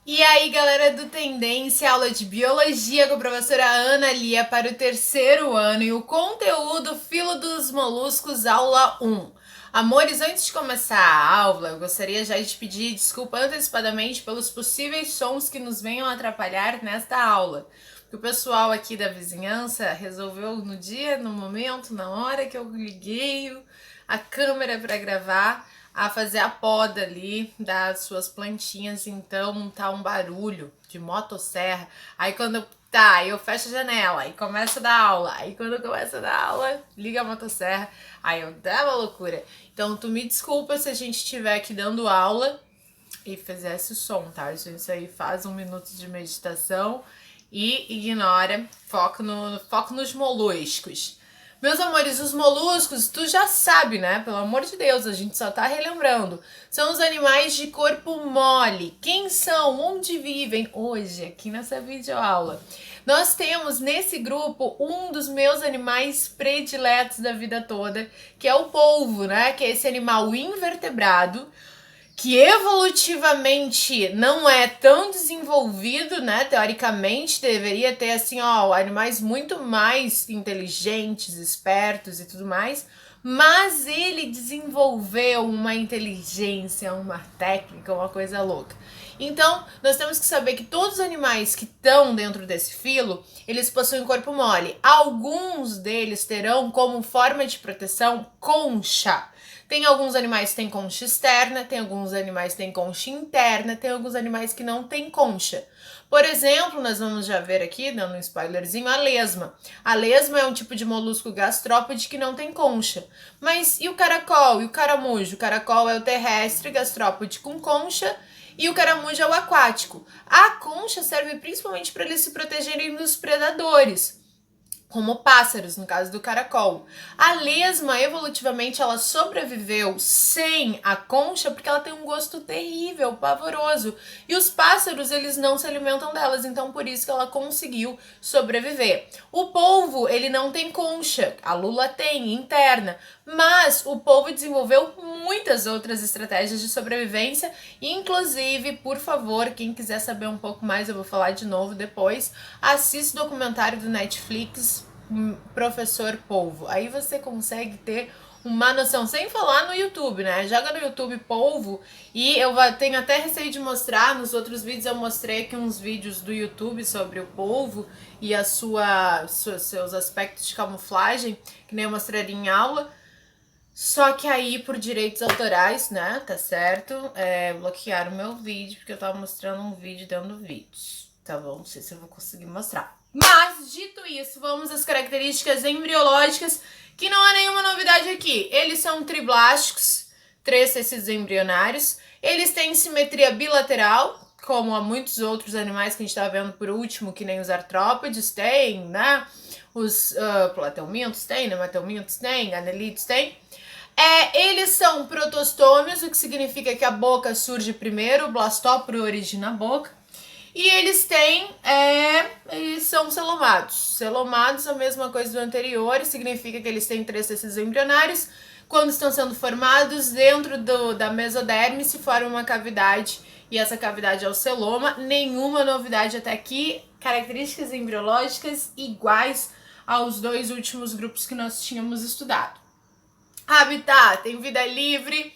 E aí, galera do Tendência, aula de Biologia com a professora Ana Lia para o terceiro ano e o conteúdo Filo dos Moluscos, aula 1. Amores, antes de começar a aula, eu gostaria já de pedir desculpa antecipadamente pelos possíveis sons que nos venham atrapalhar nesta aula. Porque o pessoal aqui da vizinhança resolveu no dia, no momento, na hora que eu liguei a câmera para gravar, a fazer a poda ali das suas plantinhas, então tá um barulho de motosserra. Aí quando eu fecho a janela, aí começa a dar aula. Aí quando começa a dar aula, liga a motosserra. Aí eu dá uma loucura. Então tu me desculpa se a gente estiver aqui dando aula e fizesse som, tá? Isso aí faz 1 minuto de meditação e ignora, foco nos moluscos. Meus amores, os moluscos, tu já sabe, né? Pelo amor de Deus, a gente só tá relembrando. São os animais de corpo mole. Quem são? Onde vivem? Hoje, aqui nessa videoaula. Nós temos nesse grupo um dos meus animais prediletos da vida toda, que é o polvo, né? Que é esse animal invertebrado, que evolutivamente não é tão desenvolvido, né? Teoricamente deveria ter assim, ó, animais muito mais inteligentes, espertos e tudo mais, mas ele desenvolveu uma inteligência, uma técnica, uma coisa louca. Então, nós temos que saber que todos os animais que estão dentro desse filo, eles possuem corpo mole. Alguns deles terão como forma de proteção concha. Tem alguns animais que têm concha externa, tem alguns animais que têm concha interna, tem alguns animais que não têm concha. Por exemplo, nós vamos já ver aqui, dando um spoilerzinho, a lesma. A lesma é um tipo de molusco gastrópode que não tem concha. Mas e o caracol e o caramujo? O caracol é o terrestre gastrópode com concha e o caramujo é o aquático. A concha serve principalmente para eles se protegerem dos predadores, como pássaros, no caso do caracol. A lesma, evolutivamente, ela sobreviveu sem a concha porque ela tem um gosto terrível, pavoroso. E os pássaros, eles não se alimentam delas, então por isso que ela conseguiu sobreviver. O polvo, ele não tem concha, a lula tem, interna, mas o polvo desenvolveu muitas outras estratégias de sobrevivência, inclusive, por favor, quem quiser saber um pouco mais, eu vou falar de novo depois, assista o documentário do Netflix, Professor Polvo. Aí você consegue ter uma noção, sem falar no YouTube, né? Joga no YouTube polvo e eu tenho até receio de mostrar, nos outros vídeos eu mostrei aqui uns vídeos do YouTube sobre o polvo e seus aspectos de camuflagem, que nem eu mostraria em aula. Só que aí, por direitos autorais, né, tá certo, bloquearam o meu vídeo, porque eu tava mostrando um vídeo dentro do vídeo, tá bom? Não sei se eu vou conseguir mostrar. Mas, dito isso, vamos às características embriológicas, que não há nenhuma novidade aqui. Eles são triblásticos, 3 tecidos embrionários, eles têm simetria bilateral, como há muitos outros animais que a gente tá vendo por último, que nem os artrópodes têm, né? Os plateumintos têm, nematelmintos têm, anelitos têm. Eles são protostômios, o que significa que a boca surge primeiro, o blastóporo origina a boca. E eles são celomados. Celomados é a mesma coisa do anterior, significa que eles têm 3 tecidos embrionários. Quando estão sendo formados, dentro da mesoderme se forma uma cavidade, e essa cavidade é o celoma. Nenhuma novidade até aqui, características embriológicas iguais aos 2 últimos grupos que nós tínhamos estudado. Habitat, tem vida livre,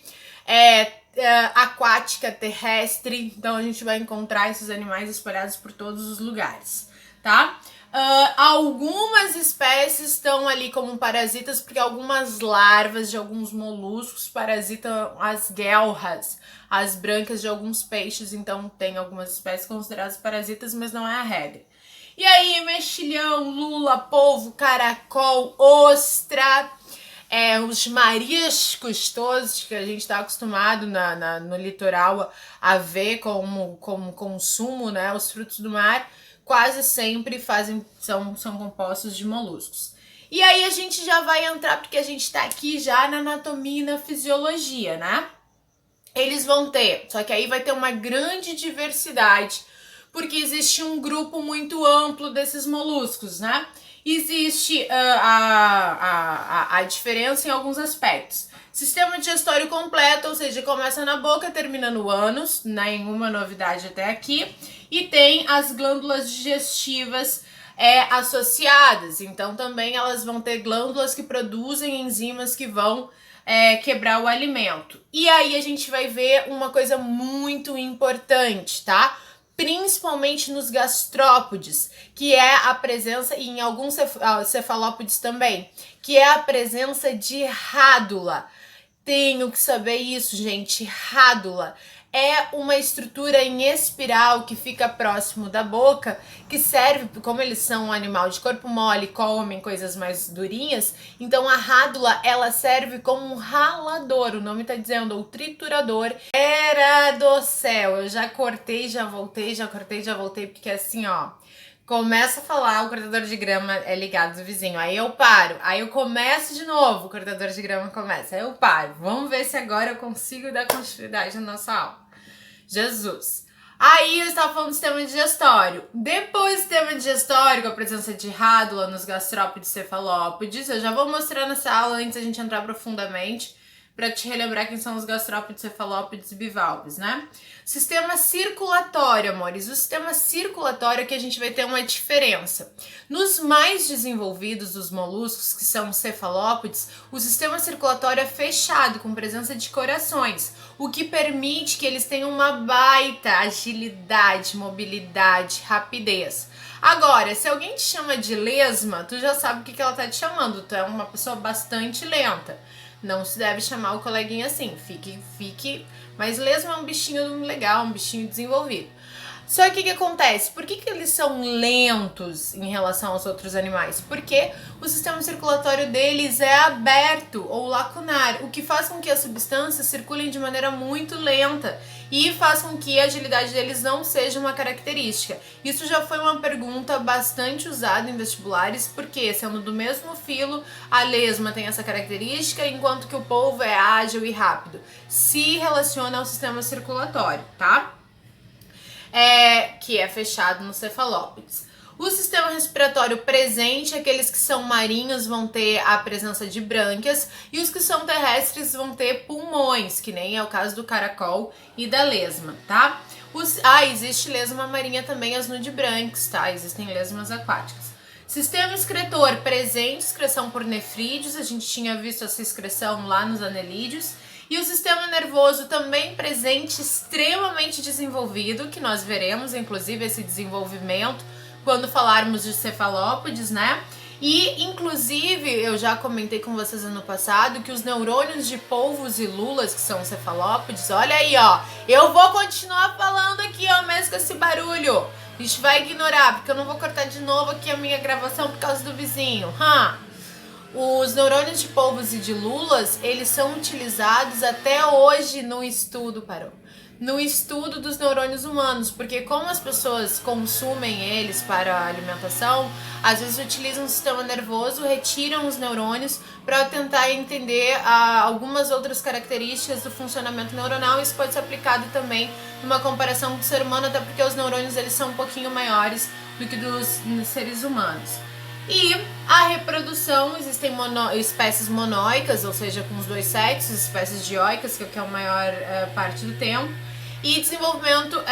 aquática, terrestre, então a gente vai encontrar esses animais espalhados por todos os lugares, tá? Algumas espécies estão ali como parasitas, porque algumas larvas de alguns moluscos parasitam as guelras, as brancas de alguns peixes, então tem algumas espécies consideradas parasitas, mas não é a regra. E aí, mexilhão, lula, polvo, caracol, ostra, os mariscos todos que a gente está acostumado no litoral a ver como consumo, né? Os frutos do mar quase sempre são compostos de moluscos. E aí a gente já vai entrar, porque a gente está aqui já na anatomia e na fisiologia, né? Eles vão ter, só que aí vai ter uma grande diversidade, porque existe um grupo muito amplo desses moluscos, né? Existe a diferença em alguns aspectos. Sistema digestório completo, ou seja, começa na boca, termina no ânus, nenhuma novidade até aqui. E tem as glândulas digestivas associadas, então também elas vão ter glândulas que produzem enzimas que vão quebrar o alimento. E aí a gente vai ver uma coisa muito importante, tá? Principalmente nos gastrópodes, que é a presença, e em alguns cefalópodes também, que é a presença de rádula. Tenho que saber isso, gente. Rádula é uma estrutura em espiral que fica próximo da boca, que serve, como eles são um animal de corpo mole, comem coisas mais durinhas, então a rádula, ela serve como um ralador, o nome tá dizendo, ou triturador. Era do céu, eu já cortei, já voltei, já cortei, já voltei, porque assim, ó, começa a falar, o cortador de grama é ligado do vizinho, aí eu paro, aí eu começo de novo, o cortador de grama começa, aí eu paro. Vamos ver se agora eu consigo dar continuidade na nossa aula. Jesus. Aí eu estava falando do sistema digestório. Depois do sistema digestório, com a presença de rádula nos gastrópodes e cefalópodes, eu já vou mostrar nessa aula antes da gente entrar profundamente, para te relembrar quem são os gastrópodes, cefalópodes e bivalves, né? Sistema circulatório, amores. O sistema circulatório é que a gente vai ter uma diferença. Nos mais desenvolvidos dos moluscos, que são os cefalópodes, o sistema circulatório é fechado, com presença de corações, o que permite que eles tenham uma baita agilidade, mobilidade, rapidez. Agora, se alguém te chama de lesma, tu já sabe o que ela tá te chamando. Tu é uma pessoa bastante lenta. Não se deve chamar o coleguinha assim, fique. Mas lesma é um bichinho legal, um bichinho desenvolvido. Só que o que acontece? Por que eles são lentos em relação aos outros animais? Porque o sistema circulatório deles é aberto ou lacunar, o que faz com que as substâncias circulem de maneira muito lenta e faz com que a agilidade deles não seja uma característica. Isso já foi uma pergunta bastante usada em vestibulares, porque sendo do mesmo filo, a lesma tem essa característica, enquanto que o polvo é ágil e rápido. Se relaciona ao sistema circulatório, tá? Que é fechado nos cefalópodes. O sistema respiratório presente, aqueles que são marinhos vão ter a presença de brânquias e os que são terrestres vão ter pulmões, que nem é o caso do caracol e da lesma, tá? Existe lesma marinha também, as nudibranques, tá? Existem lesmas aquáticas. Sistema excretor presente, excreção por nefrídeos, a gente tinha visto essa excreção lá nos anelídeos. E o sistema nervoso também presente, extremamente desenvolvido, que nós veremos, inclusive, esse desenvolvimento quando falarmos de cefalópodes, né? E, inclusive, eu já comentei com vocês ano passado que os neurônios de polvos e lulas, que são cefalópodes, olha aí, ó, eu vou continuar falando aqui, ó, mesmo com esse barulho. A gente vai ignorar, porque eu não vou cortar de novo aqui a minha gravação por causa do vizinho. Os neurônios de polvos e de lulas, eles são utilizados até hoje no estudo, no estudo dos neurônios humanos, porque como as pessoas consumem eles para a alimentação, às vezes utilizam o sistema nervoso, retiram os neurônios para tentar entender algumas outras características do funcionamento neuronal. Isso pode ser aplicado também numa comparação com o ser humano, até porque os neurônios eles são um pouquinho maiores do que dos seres humanos. E a reprodução, existem espécies monóicas, ou seja, com os dois sexos, espécies dioicas, que é a maior parte do tempo, e desenvolvimento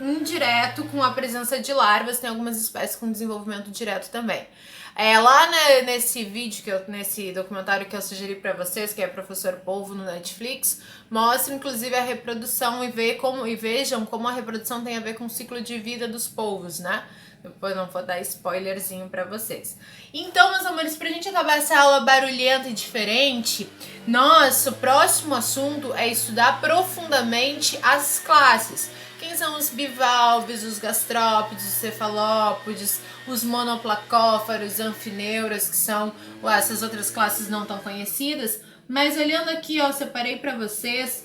indireto com a presença de larvas, tem algumas espécies com desenvolvimento direto também. Lá nesse vídeo, nesse documentário que eu sugeri para vocês, que é Professor Polvo no Netflix, mostra inclusive a reprodução e vejam como a reprodução tem a ver com o ciclo de vida dos polvos, né? Depois não vou dar spoilerzinho pra vocês. Então, meus amores, pra gente acabar essa aula barulhenta e diferente, nosso próximo assunto é estudar profundamente as classes. Quem são os bivalves, os gastrópodes, os cefalópodes, os monoplacófaros, anfineuras, que são essas outras classes não tão conhecidas. Mas olhando aqui, ó, separei pra vocês.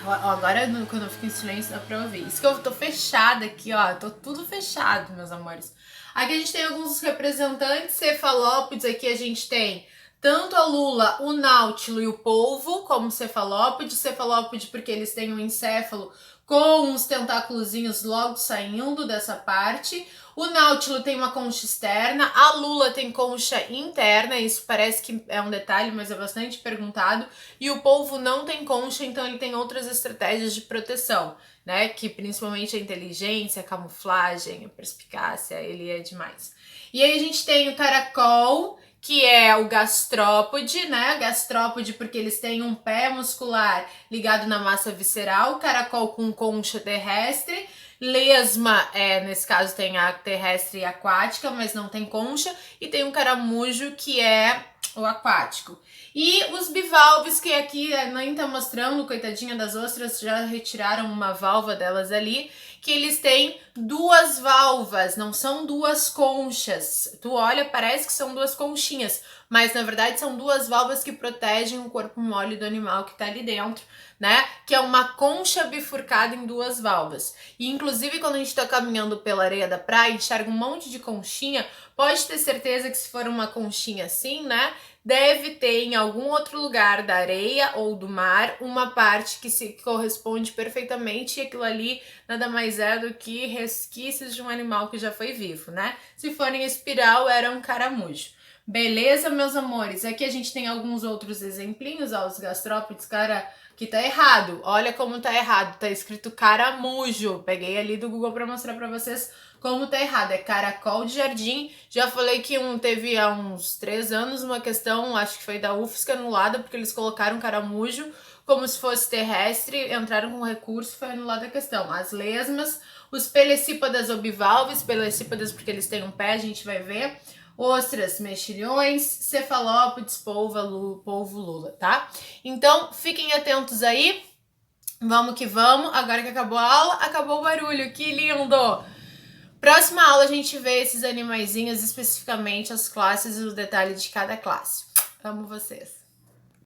Agora, quando eu fico em silêncio, dá pra ouvir. Isso que eu tô fechada aqui, ó. Tô tudo fechado, meus amores. Aqui a gente tem alguns representantes cefalópodes. Aqui a gente tem tanto a lula, o náutilo e o polvo, como cefalópode. Cefalópode porque eles têm um encéfalo com uns tentáculozinhos logo saindo dessa parte. O náutilo tem uma concha externa, a lula tem concha interna, isso parece que é um detalhe, mas é bastante perguntado. E o polvo não tem concha, então ele tem outras estratégias de proteção, né? Que principalmente a inteligência, a camuflagem, a perspicácia, ele é demais. E aí a gente tem o caracol, que é o gastrópode, né? Gastrópode porque eles têm um pé muscular ligado na massa visceral, caracol com concha terrestre, lesma, nesse caso tem a terrestre e a aquática, mas não tem concha, e tem um caramujo que é o aquático. E os bivalves, que aqui nem tá mostrando, coitadinha das ostras, já retiraram uma valva delas ali, que eles têm duas valvas, não são duas conchas. Tu olha, parece que são duas conchinhas, mas na verdade são duas valvas que protegem o corpo mole do animal que tá ali dentro, né? Que é uma concha bifurcada em duas valvas. E inclusive quando a gente tá caminhando pela areia da praia, enxerga um monte de conchinha, pode ter certeza que se for uma conchinha assim, né? Deve ter em algum outro lugar da areia ou do mar uma parte que se corresponde perfeitamente, e aquilo ali nada mais é do que resquícios de um animal que já foi vivo, né? Se for em espiral, era um caramujo. Beleza, meus amores? Aqui a gente tem alguns outros exemplinhos, ó, os gastrópodes, cara, que tá errado. Olha como tá errado, tá escrito caramujo. Peguei ali do Google para mostrar para vocês como tá errado. É caracol de jardim. Já falei que teve há uns 3 anos uma questão, acho que foi da UFSC, anulada, porque eles colocaram caramujo como se fosse terrestre, entraram com recurso, foi anulada a questão. As lesmas, os pelecípodas ou bivalves, pelecípodas porque eles têm um pé, a gente vai ver. Ostras, mexilhões, cefalópodes, polvo, lula, tá? Então, fiquem atentos aí. Vamos que vamos. Agora que acabou a aula, acabou o barulho. Que lindo! Próxima aula a gente vê esses animaizinhos, especificamente as classes e os detalhes de cada classe. Amo vocês!